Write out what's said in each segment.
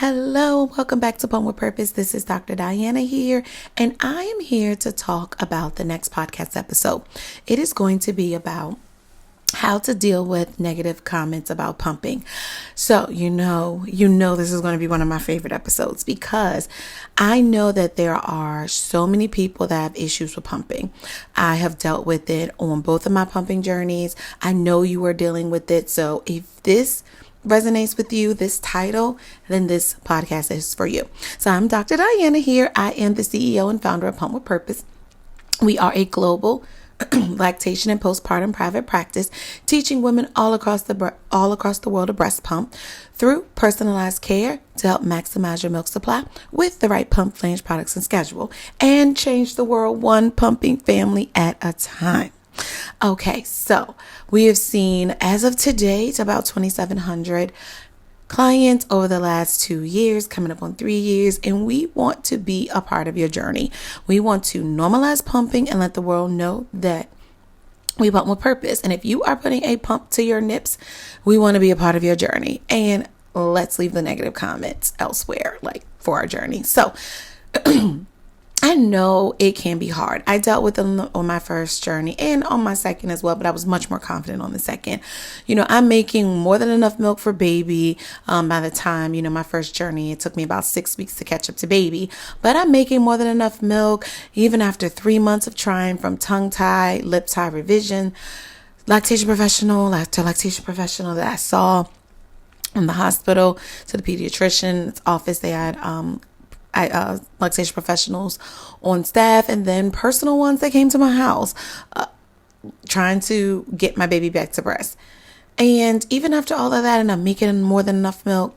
Hello, welcome back to Pump with Purpose. This is Dr. Diana here, and I am here to talk about the next podcast episode. It is going to be about how to deal with negative comments about pumping. So, you know, this is going to be one of my favorite episodes because I know that there are so many people that have issues with pumping. I have dealt with it on both of my pumping journeys. I know you are dealing with it. So if this resonates with you, this title, then this podcast is for you. So I'm Dr. Diana here. I am the CEO and founder of Pump with Purpose. We are a global lactation and postpartum private practice, teaching women all across the world to breast pump through personalized care to help maximize your milk supply with the right pump flange products and schedule, and change the world one pumping family at a time. Okay, so we have seen, as of today, it's about 2,700 clients over the last 2 years, coming up on 3 years, and we want to be a part of your journey. We want to normalize pumping and let the world know that we pump with purpose. And if you are putting a pump to your nips, we want to be a part of your journey. And let's leave the negative comments elsewhere, like for our journey. So I know it can be hard. I dealt with them on my first journey and on my second as well, but I was much more confident on the second. I'm making more than enough milk for baby. By the time, my first journey, it took me about 6 weeks to catch up to baby, but I'm making more than enough milk even after 3 months of trying, from tongue tie, lip tie revision, lactation professional after lactation professional that I saw in the hospital, to the pediatrician's office. They had, lactation professionals on staff, and then personal ones that came to my house trying to get my baby back to breast. And even after all of that, and I'm making more than enough milk,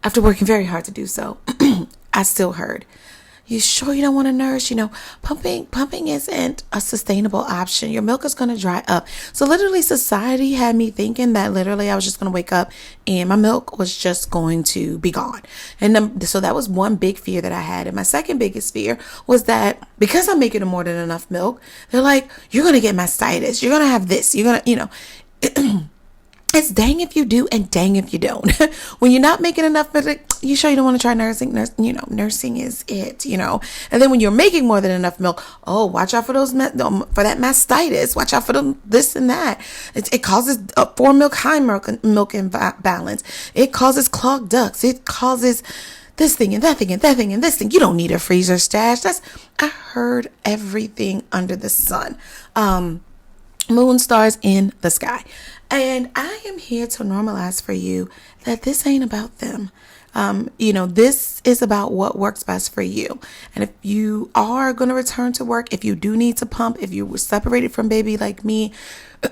after working very hard to do so, I still heard, "You sure you don't want to nurse? Pumping isn't a sustainable option. Your milk is going to dry up." So literally society had me thinking that literally I was just going to wake up and my milk was just going to be gone. And so that was one big fear that I had. And my second biggest fear was that because I'm making more than enough milk, they're like, "You're going to get mastitis. You're going to have this. You're going to, It's dang if you do and dang if you don't. When you're not making enough, you sure you don't want to try nursing? Nursing is it, And then when you're making more than enough milk, watch out for for that mastitis. Watch out for this and that. It causes milk high milk imbalance. It causes clogged ducts. It causes this thing and that thing and that thing and this thing. You don't need a freezer stash." I heard everything under the sun. Moon, stars in the sky. And I am here to normalize for you that this ain't about them. This is about what works best for you. And if you are going to return to work, if you do need to pump, if you were separated from baby like me,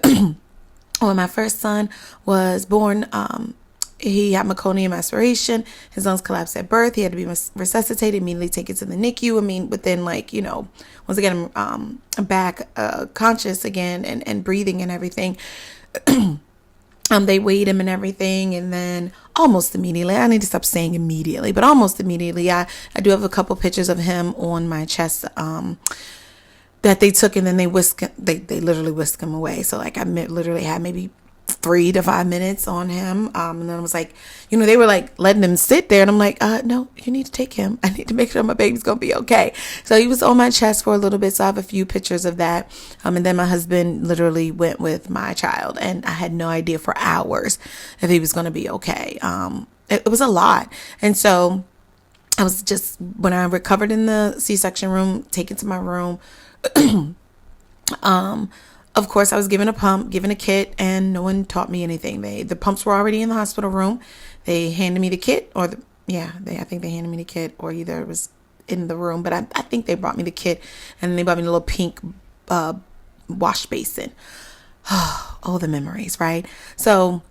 when my first son was born, he had meconium aspiration. His lungs collapsed at birth. He had to be resuscitated, immediately taken to the NICU. Within once again, I'm back conscious again and breathing and everything. They weighed him and everything, and then almost immediately, I need to stop saying immediately, but almost immediately, I do have a couple pictures of him on my chest that they took, and then they literally whisked him away. So I literally had maybe 3 to 5 minutes on him. And then I was like, they were like letting him sit there. And I'm like, no, you need to take him. I need to make sure my baby's going to be okay. So he was on my chest for a little bit. So I have a few pictures of that. And then my husband literally went with my child, and I had no idea for hours if he was going to be okay. It was a lot. And so I was just, when I recovered in the C-section room, taken to my room, of course, I was given a pump, given a kit, and no one taught me anything. The pumps were already in the hospital room. They handed me the kit, I think they handed me the kit, or either it was in the room, but I think they brought me the kit, and they brought me a little pink wash basin. Oh, the memories, right? So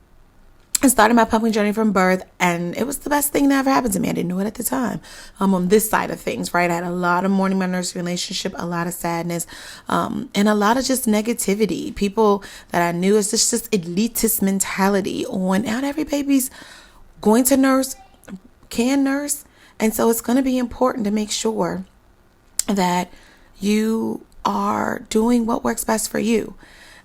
I started my pumping journey from birth, and it was the best thing that ever happened to me. I didn't know it at the time. On this side of things, right? I had a lot of mourning my nurse relationship, a lot of sadness, and a lot of just negativity. People that I knew, it's just this elitist mentality on not every baby's going to nurse, can nurse. And so it's going to be important to make sure that you are doing what works best for you.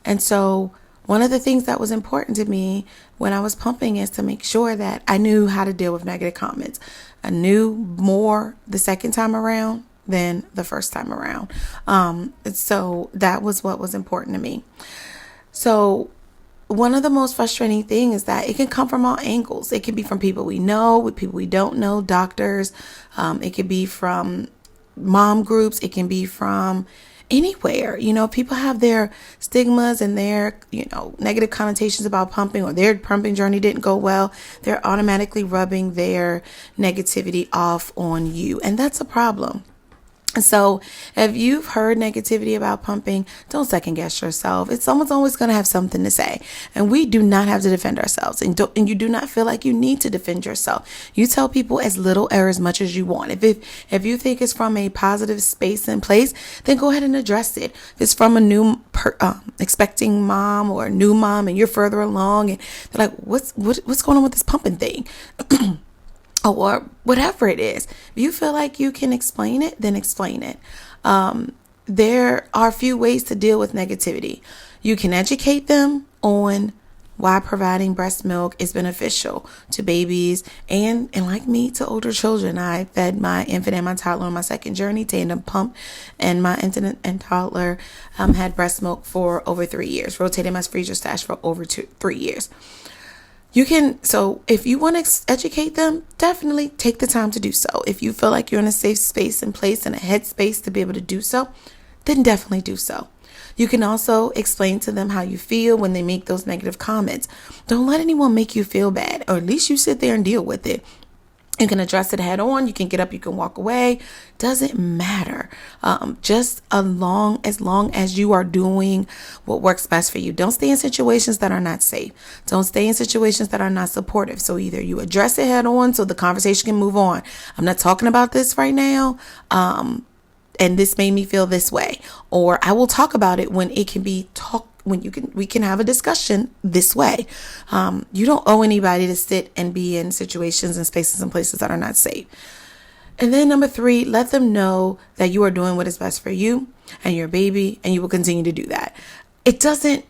And so one of the things that was important to me when I was pumping is to make sure that I knew how to deal with negative comments. I knew more the second time around than the first time around. So that was what was important to me. So one of the most frustrating things is that it can come from all angles. It can be from people we know, with people we don't know, doctors. It can be from mom groups. It can be from anywhere. People have their stigmas and their, negative connotations about pumping, or their pumping journey didn't go well. They're automatically rubbing their negativity off on you. And that's a problem. So if you've heard negativity about pumping, don't second guess yourself. Someone's always going to have something to say, and we do not have to defend ourselves, and you do not feel like you need to defend yourself. You tell people as little or as much as you want. If you think it's from a positive space and place, then go ahead and address it. If it's from a new expecting mom or a new mom, and you're further along, and they're like, what's going on with this pumping thing? Or whatever it is. If you feel like you can explain it, then explain it. There are a few ways to deal with negativity. You can educate them on why providing breast milk is beneficial to babies and like me, to older children. I fed my infant and my toddler on my second journey, tandem pump, and my infant and toddler had breast milk for over 3 years, rotated my freezer stash for over 3 years. So if you want to educate them, definitely take the time to do so. If you feel like you're in a safe space and place and a headspace to be able to do so, then definitely do so. You can also explain to them how you feel when they make those negative comments. Don't let anyone make you feel bad, or at least you sit there and deal with it. You can address it head on. You can get up. You can walk away. Doesn't matter. Just as long as you are doing what works best for you. Don't stay in situations that are not safe. Don't stay in situations that are not supportive. So either you address it head on so the conversation can move on. I'm not talking about this right now. And this made me feel this way. Or I will talk about it when it can be talked. We can have a discussion this way. You don't owe anybody to sit and be in situations and spaces and places that are not safe. And then number 3, let them know that you are doing what is best for you and your baby, and you will continue to do that.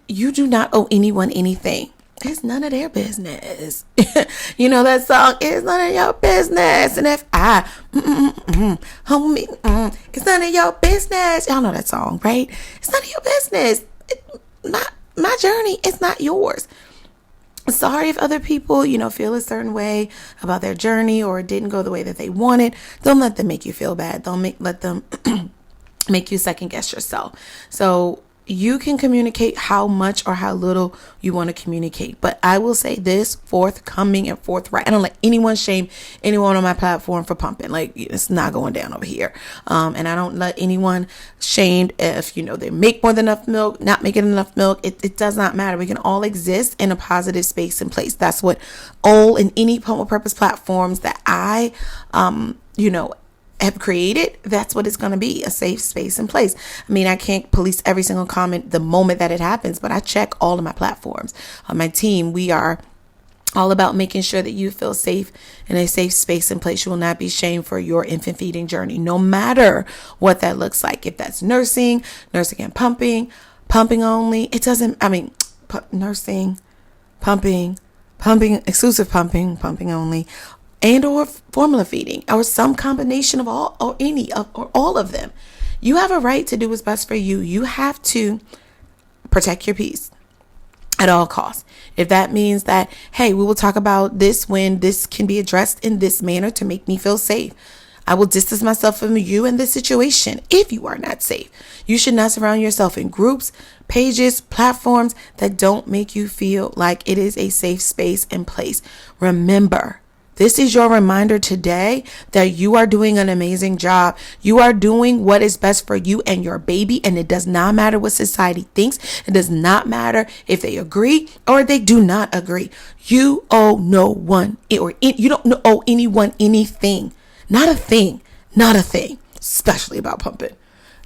You do not owe anyone anything. It's none of their business. That song, it's none of your business. And if homie, it's none of your business. Y'all know that song, right? It's none of your business. My journey is not yours. Sorry if other people, feel a certain way about their journey or it didn't go the way that they wanted. Don't let them make you feel bad. Let them make you second guess yourself. So you can communicate how much or how little you want to communicate. But I will say this, forthcoming and forthright. I don't let anyone shame anyone on my platform for pumping. Like, it's not going down over here. And I don't let anyone shamed if, they make more than enough milk, not making enough milk. It does not matter. We can all exist in a positive space and place. That's what all in any Pump with Purpose platforms that I, have created, that's what it's going to be, a safe space and place. I mean, I can't police every single comment the moment that it happens, but I check all of my platforms. On my team, we are all about making sure that you feel safe in a safe space and place. You will not be shamed for your infant feeding journey, no matter what that looks like. If that's nursing and pumping only, nursing, pumping, exclusive pumping only, and or formula feeding, or some combination of all, or any of, or all of them. You have a right to do what's best for you. You have to protect your peace at all costs. If that means that, hey, we will talk about this when this can be addressed in this manner to make me feel safe. I will distance myself from you in this situation if you are not safe. You should not surround yourself in groups, pages, platforms that don't make you feel like it is a safe space and place. Remember, this is your reminder today that you are doing an amazing job. You are doing what is best for you and your baby, and it does not matter what society thinks. It does not matter if they agree or they do not agree. You owe no one, or you don't owe anyone anything. Not a thing, especially about pumping.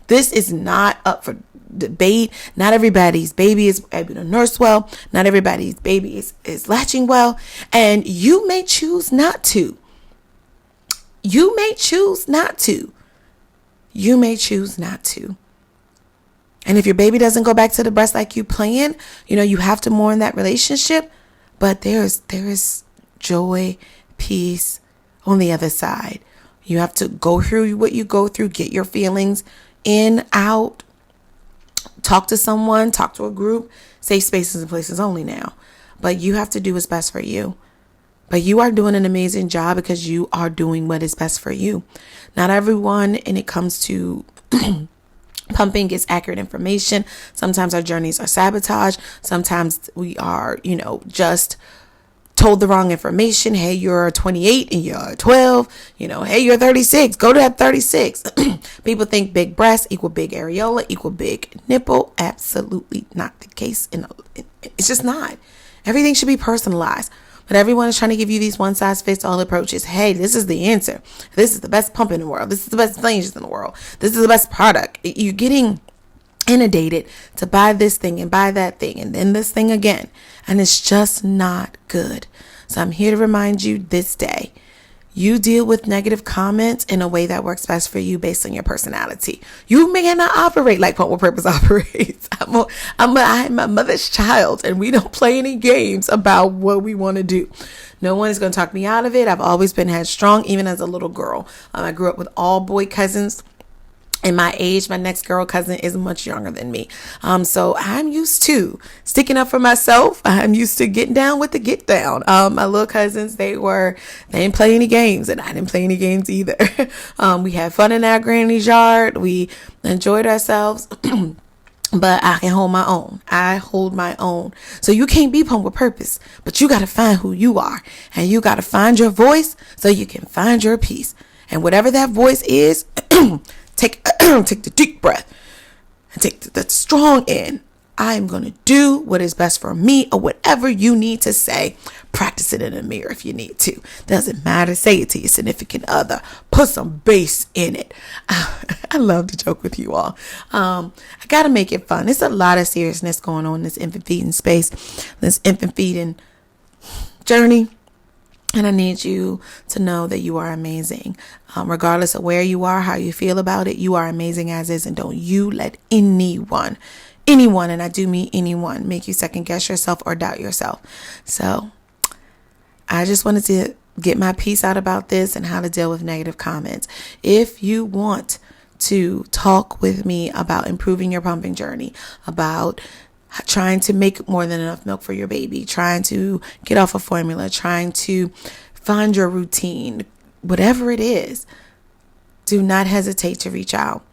This is not up for debate. Not everybody's baby is able to nurse well. Not everybody's baby is latching well. And you may choose not to. You may choose not to. And if your baby doesn't go back to the breast like you planned, you have to mourn that relationship. But there is joy, peace on the other side. You have to go through what you go through, get your feelings in, out, talk to someone, talk to a group, safe spaces and places only now. But you have to do what's best for you. But you are doing an amazing job because you are doing what is best for you. Not everyone, and it comes to pumping, gets accurate information. Sometimes our journeys are sabotaged. Sometimes we are, just told the wrong information. Hey, you're 28 and you're 12. Hey, you're 36. Go to that 36. People think big breast equal big areola equal big nipple. Absolutely not the case. It's just not. Everything should be personalized. But everyone is trying to give you these one-size-fits-all approaches. Hey, this is the answer. This is the best pump in the world. This is the best flanges in the world. This is the best product. You're getting inundated to buy this thing and buy that thing and then this thing again. And it's just not good. So I'm here to remind you this day. You deal with negative comments in a way that works best for you based on your personality. You may not operate like Pump with Purpose operates. I'm my mother's child, and we don't play any games about what we want to do. No one is going to talk me out of it. I've always been headstrong, even as a little girl. I grew up with all boy cousins. In my age, my next girl cousin is much younger than me. So I'm used to sticking up for myself. I'm used to getting down with the get down. My little cousins, they didn't play any games, and I didn't play any games either. We had fun in our granny's yard. We enjoyed ourselves. But I can hold my own. I hold my own. So you can't be Pump with Purpose, but you got to find who you are, and you got to find your voice so you can find your peace. And whatever that voice is, take the deep breath and take the strong in. I am going to do what is best for me, or whatever you need to say. Practice it in the mirror if you need to. Doesn't matter. Say it to your significant other. Put some bass in it. I love to joke with you all. I got to make it fun. There's a lot of seriousness going on in this infant feeding space, this infant feeding journey. And I need you to know that you are amazing. Regardless of where you are, how you feel about it, you are amazing as is. And don't you let anyone, and I do mean anyone, make you second guess yourself or doubt yourself. So I just wanted to get my piece out about this and how to deal with negative comments. If you want to talk with me about improving your pumping journey, about trying to make more than enough milk for your baby, trying to get off a formula, trying to find your routine, whatever it is, do not hesitate to reach out.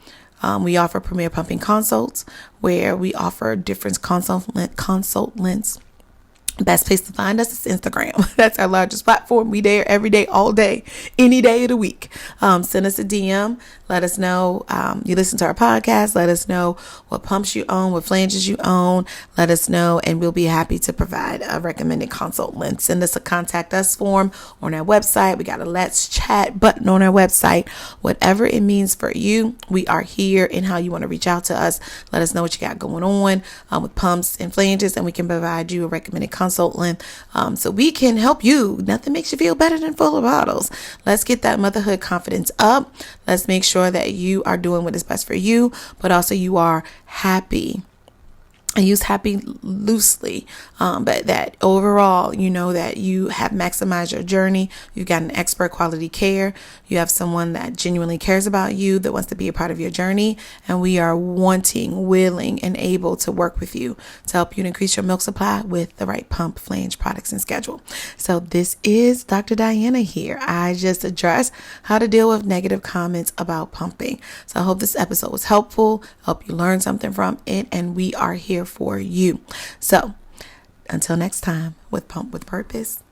We offer Premier Pumping Consults, where we offer different consult lengths. Best place to find us is Instagram. That's our largest platform. We there every day, all day, any day of the week. Send us a DM. Let us know you listen to our podcast. Let us know what pumps you own, what flanges you own. Let us know, and we'll be happy to provide a recommended consult link. Send us a contact us form on our website. We got a let's chat button on our website. Whatever it means for you, we are here in how you want to reach out to us. Let us know what you got going on with pumps and flanges, and we can provide you a recommended consult link so we can help you. Nothing makes you feel better than full of bottles. Let's get that motherhood confidence up. Let's make sure that you are doing what is best for you, but also you are happy. I use happy loosely, but that overall, you know that you have maximized your journey. You've got an expert quality care. You have someone that genuinely cares about you, that wants to be a part of your journey. And we are wanting, willing, and able to work with you to help you increase your milk supply with the right pump, flange, products, and schedule. So this is Dr. Diana here. I just addressed how to deal with negative comments about pumping. So I hope this episode was helpful, help you learn something from it, and we are here for you. So until next time with Pump with Purpose,